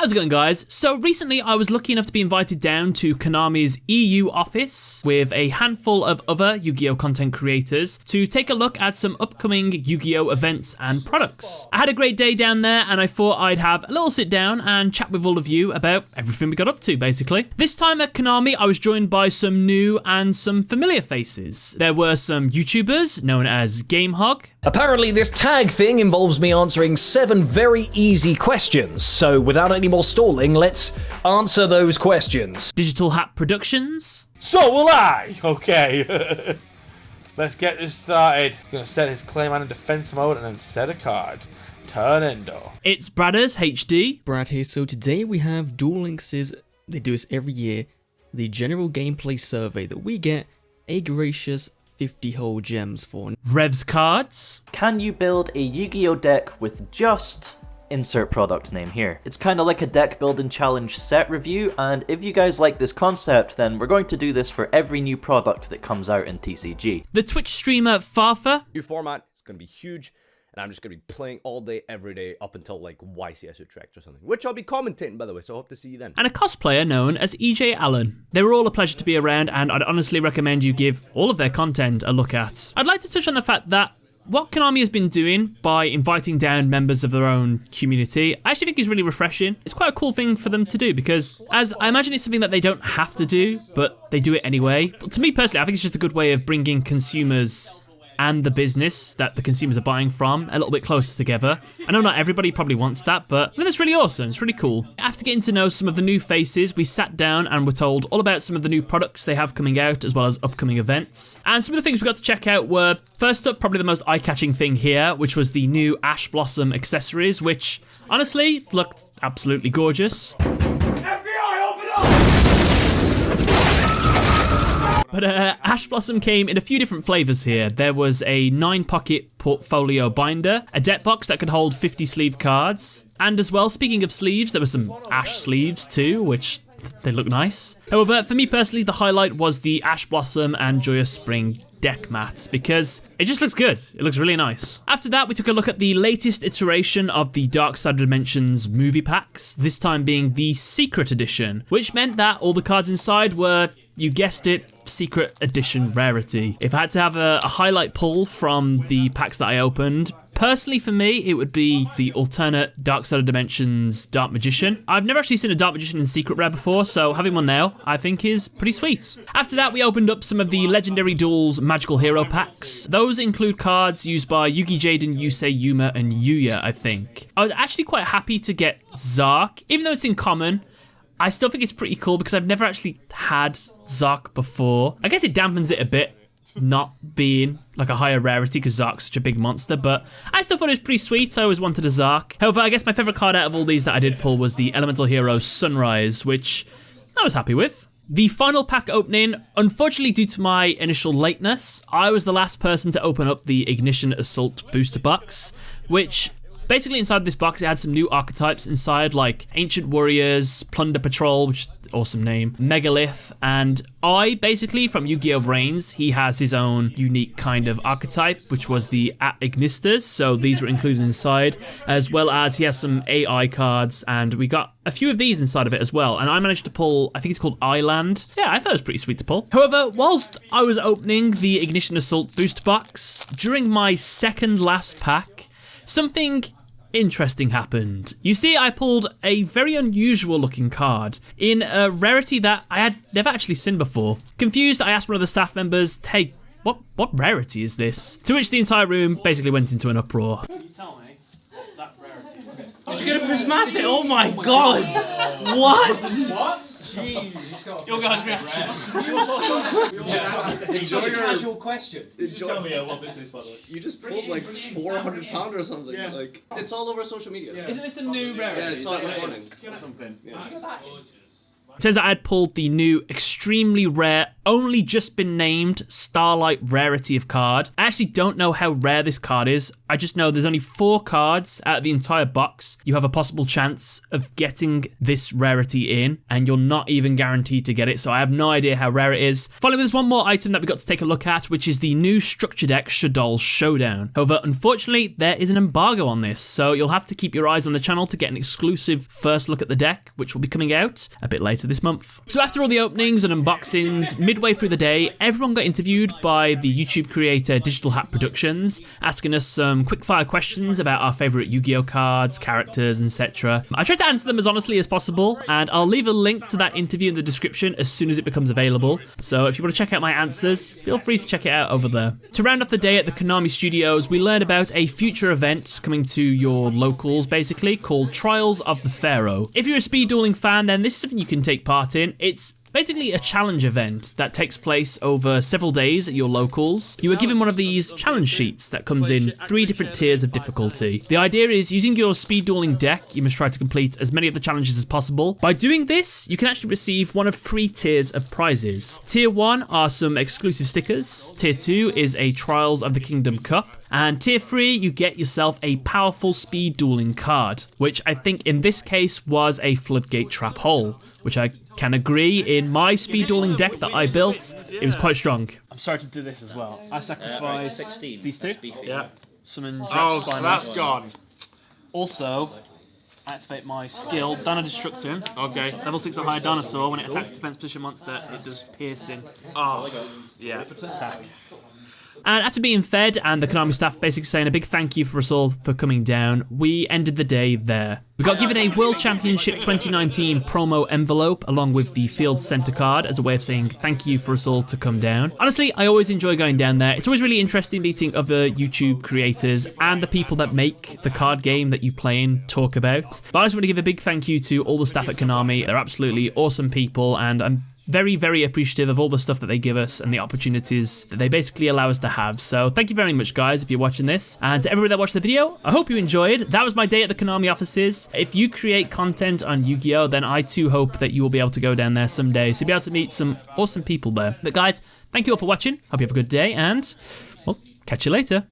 How's it going, guys? So recently I was lucky enough to be invited down to Konami's EU office with a handful of other Yu-Gi-Oh content creators to take a look at some upcoming Yu-Gi-Oh events and products. I had a great day down there and I thought I'd have a little sit down and chat with all of you about everything we got up to, basically. This time at Konami I was joined by some new and some familiar faces. There were some YouTubers known as GameHawk. Apparently this tag thing involves me answering 7 very easy questions, so without any more stalling, let's answer those questions. Digital Hat Productions. So will I! Okay. Let's get this started. Gonna set his claim on in defense mode and then set a card. Turn endo. It's Bradders HD. Brad here. So today we have Duel Links. They do this every year. The general gameplay survey that we get a gracious 50 whole gems for. Revs Cards. Can you build a Yu-Gi-Oh deck with just insert product name here? It's kind of like a deck building challenge set review, and if you guys like this concept, then we're going to do this for every new product that comes out in TCG. The Twitch streamer Farfa. New format is going to be huge, and I'm just going to be playing all day, every day, up until like YCS Utrecht or something, which I'll be commentating, by the way, so I hope to see you then. And a cosplayer known as EJ Allen. They were all a pleasure to be around, and I'd honestly recommend you give all of their content a look at. I'd like to touch on the fact that what Konami has been doing by inviting down members of their own community, I actually think is really refreshing. It's quite a cool thing for them to do because, as I imagine it's something that they don't have to do, but they do it anyway. But to me personally, I think it's just a good way of bringing consumers and the business that the consumers are buying from a little bit closer together. I know not everybody probably wants that, but I mean, that's really awesome. It's really cool. After getting to know some of the new faces, we sat down and were told all about some of the new products they have coming out, as well as upcoming events. And some of the things we got to check out were, first up, probably the most eye-catching thing here, which was the new Ash Blossom accessories, which honestly looked absolutely gorgeous. But Ash Blossom came in a few different flavors here. There was a 9-pocket portfolio binder, a deck box that could hold 50 sleeve cards, and as well, speaking of sleeves, there were some Ash sleeves too, which they look nice. However, for me personally, the highlight was the Ash Blossom and Joyous Spring deck mats, because it just looks good. It looks really nice. After that, we took a look at the latest iteration of the Dark Side of Dimensions movie packs, this time being the Secret Edition, which meant that all the cards inside were, you guessed it, Secret Edition Rarity. If I had to have a highlight pull from the packs that I opened, personally for me, it would be the alternate Dark Side of Dimensions Dark Magician. I've never actually seen a Dark Magician in Secret Rare before, so having one now, I think is pretty sweet. After that, we opened up some of the Legendary Duels Magical Hero packs. Those include cards used by Yugi, Jaden, Yusei, Yuma, and Yuya, I think. I was actually quite happy to get Zark, even though it's in common. I still think it's pretty cool because I've never actually had Zark before. I guess it dampens it a bit, not being like a higher rarity because Zark's such a big monster, but I still thought it was pretty sweet, so I always wanted a Zark. However, I guess my favourite card out of all these that I did pull was the Elemental Hero Sunrise, which I was happy with. The final pack opening, unfortunately due to my initial lateness, I was the last person to open up the Ignition Assault booster box, which basically inside this box it had some new archetypes inside, like Ancient Warriors, Plunder Patrol, which is an awesome name, Megalith, and basically from Yu-Gi-Oh! Reigns, he has his own unique kind of archetype, which was the Ignistas, so these were included inside, as well as he has some AI cards, and we got a few of these inside of it as well, and I managed to pull, I think it's called Island. Yeah, I thought it was pretty sweet to pull. However, whilst I was opening the Ignition Assault booster box, during my second last pack, something interesting happened. You see, I pulled a very unusual looking card in a rarity that I had never actually seen before. Confused, I asked one of the staff members, hey, what rarity is this? To which the entire room basically went into an uproar. Can you tell me what that rarity is? Did you get a prismatic? Oh my god! What? What? Jeez. Your guys' reactions. It's such a casual question. Tell me what this is, by the way. You just pulled like £400 or something. Yeah. Like, it's all over social media. Yeah. Isn't this the new rarity? Yeah, I saw it this morning. Or something. Yeah. Did you get that? It says that I had pulled the new, extremely rare, only just been named Starlight Rarity of card. I actually don't know how rare this card is. I just know there's only 4 cards out of the entire box. You have a possible chance of getting this rarity in, and you're not even guaranteed to get it, so I have no idea how rare it is. Finally, there's one more item that we got to take a look at, which is the new structure deck Shaddoll Showdown. However, unfortunately, there is an embargo on this, so you'll have to keep your eyes on the channel to get an exclusive first look at the deck, which will be coming out a bit later this month. So after all the openings and unboxings, midway through the day, everyone got interviewed by the YouTube creator Digital Hat Productions, asking us some quickfire questions about our favourite Yu-Gi-Oh cards, characters, etc. I tried to answer them as honestly as possible, and I'll leave a link to that interview in the description as soon as it becomes available. So if you want to check out my answers, feel free to check it out over there. To round off the day at the Konami Studios, we learned about a future event coming to your locals, basically, called Trials of the Pharaoh. If you're a speed dueling fan, then this is something you can take part in. It's basically a challenge event that takes place over several days at your locals. You are given one of these challenge sheets that comes in 3 different tiers of difficulty. The idea is, using your speed dueling deck, you must try to complete as many of the challenges as possible. By doing this, you can actually receive one of 3 tiers of prizes. Tier 1 are some exclusive stickers. Tier 2 is a Trials of the Kingdom Cup. And tier 3, you get yourself a powerful speed dueling card, which I think in this case was a Floodgate Trap Hole, which I can agree, in my speed dueling deck that I built, it was quite strong. I'm sorry to do this as well. I sacrifice 16. these 2. Yeah. Summon Jack Oh, Spinner. so that's gone. Also, activate my skill, Dino Destruction. Okay. Level 6 or higher dinosaur. When it attacks defense position monster, it does piercing. Oh, yeah. Attack. And after being fed and the Konami staff basically saying a big thank you for us all for coming down, we ended the day there. We got given a World Championship 2019 promo envelope along with the Field Center card as a way of saying thank you for us all to come down. Honestly, I always enjoy going down there. It's always really interesting meeting other YouTube creators and the people that make the card game that you play and talk about. But I just want to give a big thank you to all the staff at Konami. They're absolutely awesome people, and I'm very, very appreciative of all the stuff that they give us and the opportunities that they basically allow us to have. So thank you very much, guys, if you're watching this. And to everybody that watched the video, I hope you enjoyed. That was my day at the Konami offices. If you create content on Yu-Gi-Oh, then I too hope that you will be able to go down there someday, so you'll be able to meet some awesome people there. But guys, thank you all for watching. Hope you have a good day, and, well, catch you later.